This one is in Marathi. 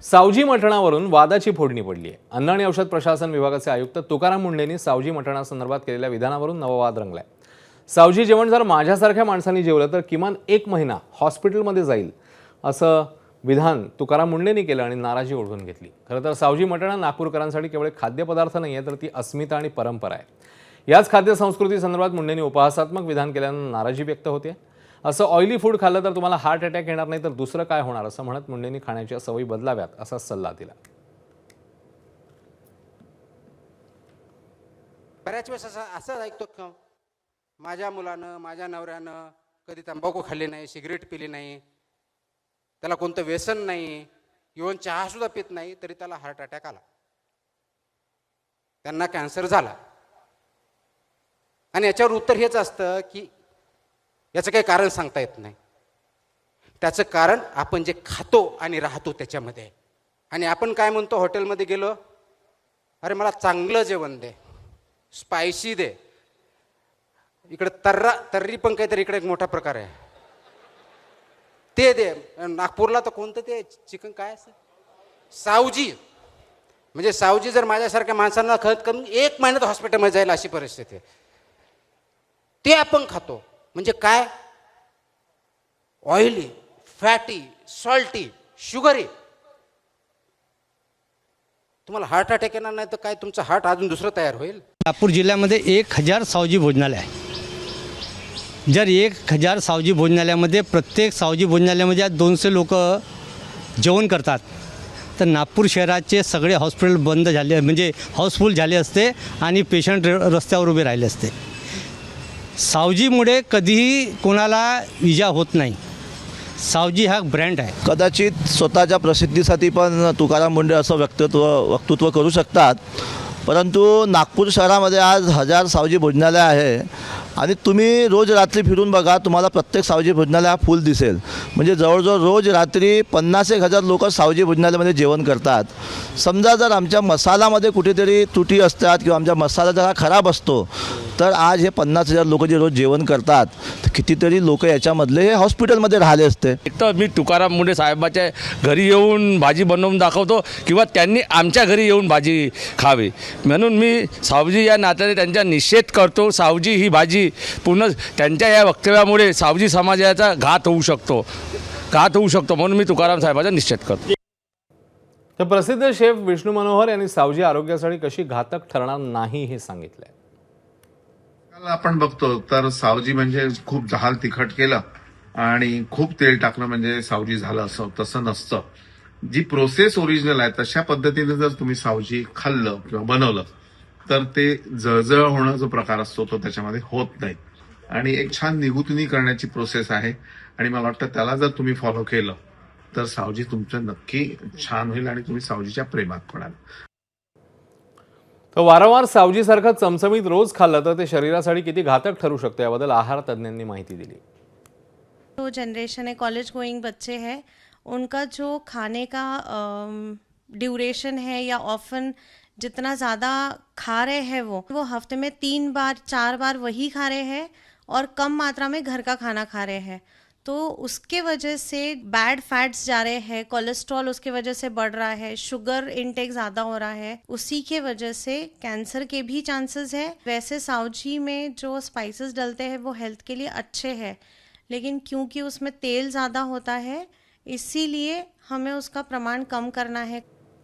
सावजी मटणावरून वादाची फोडणी पडली आहे। अन्न आणि औषध प्रशासन विभागाचे आयुक्त तुकाराम मुंढेंनी सावजी मटणासंदर्भात केलेल्या विधानावरून नवा वाद रंगलाय। सावजी जेवण जर माझ्यासारख्या माणसांनी जेवलं तर किमान 1 महिना हॉस्पिटलमध्ये जाईल असं विधान तुकाराम मुंढेंनी केलं आणि नाराजी ओढवून घेतली। खरं तर सावजी मटण नागपूरकरांसाठी केवळ खाद्यपदार्थ नाही आहे तर ती अस्मिता आणि परंपरा आहे। याच खाद्य संस्कृती संदर्भात मुंढेंनी उपहासात्मक विधान केल्यानं नाराजी व्यक्त होते। असं ऑइली फूड खाल्लं तर तुम्हाला हार्ट अटॅक येणार नाही तर दुसरं काय होणार असं म्हणत मुंढेंनी खाण्याच्या सवयी बदलाव्यात असा सल्ला दिला। बऱ्याच वेळेस असं ऐकतो की माझ्या मुलानं माझ्या नवऱ्यानं कधी तंबाखू खाल्ली नाही, सिगरेट पिली नाही, त्याला कोणतं व्यसन नाही, इव्हन चहा सुद्धा पित नाही, तरी त्याला हार्ट अटॅक आला, त्यांना कॅन्सर झाला। आणि याच्यावर उत्तर हेच असतं की याचं काही कारण सांगता येत नाही। त्याचं कारण आपण जे खातो आणि राहतो त्याच्यामध्ये। आणि आपण काय म्हणतो, हॉटेलमध्ये गेलो, अरे मला चांगलं जेवण दे, स्पायसी दे, इकडे तर्री पण काहीतरी इकडे एक मोठा प्रकार आहे ते दे। नागपूरला तर कोणतं ते चिकन काय असं सावजी, म्हणजे सावजी जर माझ्यासारख्या माणसांना कमी 1 महिन्यात हॉस्पिटलमध्ये जाईल अशी परिस्थिती आहे। ते आपण खातो म्हणजे काय, ऑइली, फॅटी, सॉल्टी, शुगरी। तुम्हाला हार्ट अटॅक येणार नाही तर काय, तुमचं हार्ट अजून दुसरं तयार होईल। नागपूर जिल्ह्यामध्ये 1000 सावजी भोजनालय आहे। जर 1000 सावजी भोजनालयामध्ये प्रत्येक सावजी भोजनालयामध्ये 200 लोक जेवण करतात तर नागपूर शहराचे सगळे हॉस्पिटल बंद झाले, म्हणजे हाऊसफुल झाले असते आणि पेशंट रस्त्यावर उभे राहिले असते। सावजीमुळे कधीही कोणाला इजा होत नाही। सावजी हा ब्रँड आहे। कदाचित स्वतःच्या प्रसिद्धीसाठी पण तुकाराम मुंढे असं वक्तृत्व करू शकतात, परंतु नागपूर शहरामध्ये आज 1000 सावजी भोजनालय आहे आणि तुम्ही रोज रात्री फिरून बघा, तुम्हाला प्रत्येक सावजी भोजनालय हा फुल दिसेल। म्हणजे जवळजवळ रोज रात्री 50,000 लोक सावजी भोजनालयामध्ये जेवण करतात। समजा जर आमच्या मसालामध्ये कुठेतरी त्रुटी असतात किंवा आमचा मसाला जर हा खराब असतो तर आज हे 50,000 लोक जे रोज जेवण करतात तर कितीतरी लोक याच्यामधले हे हॉस्पिटलमध्ये राहिले असते। एक तर मी तुकाराम मुंढे साहेबाच्या घरी येऊन भाजी बनवून दाखवतो किंवा त्यांनी आमच्या घरी येऊन भाजी खावी, म्हणून मी सावजी या नात्याने त्यांचा निषेध करतो। सावजी ही भाजी पुन्हा त्यांच्या या वक्तव्यामुळे सावजी समाजाचा घात होऊ शकतो म्हणून मी तुकाराम साहेबाचा निषेध करतो। तर प्रसिद्ध शेफ विष्णू मनोहर यांनी सावजी आरोग्यासाठी कशी घातक ठरणार नाही हे सांगितलंय। आपण बघतो तर सावजी म्हणजे खूप जहाल तिखट केलं आणि खूप तेल टाकलं म्हणजे सावजी झालं असं तसं नसतं। जी प्रोसेस ओरिजिनल आहे तशा पद्धतीने जर तुम्ही सावजी खाल्लं किंवा बनवलं तर ते जळजळ होणं जो प्रकार असतो तो त्याच्यामध्ये होत नाही आणि एक छान निगुतनी करण्याची प्रोसेस आहे आणि मला वाटतं त्याला जर तुम्ही फॉलो केलं तर सावजी तुमचं नक्की छान होईल आणि तुम्ही सावजीच्या प्रेमात पडाल। तर वारंवार सावजीसारखं चमचमीत रोज खाल्लं तर ते शरीरासाठी किती घातक ठरू शकतं याबद्दल आहार तज्ञांनी माहिती दिली। जो जनरेशन है, कॉलेज गोइंग बच्चे हैं, उनका जो खाने का ड्यूरेशन है या ऑफन जितना ज़्यादा खा रहे हैं वो हफ्ते में 3 बार 4 बार वही खा रहे हैं और कम मात्रा में घर का खाना खा रहे हैं, तो उसके वजह से बैड फैट्स जा रहे हैं, कोलेस्ट्रॉल उसके वजह से बढ़ रहा है, शुगर इनटेक ज़्यादा हो रहा है, उसी के वजह से कैंसर के भी चांसेस है। वैसे सावजी में जो स्पाइसेस डलते हैं वो हेल्थ के लिए अच्छे हैं, लेकिन क्योंकि उसमें तेल ज़्यादा होता है इसीलिए हमें उसका प्रमाण कम करना है।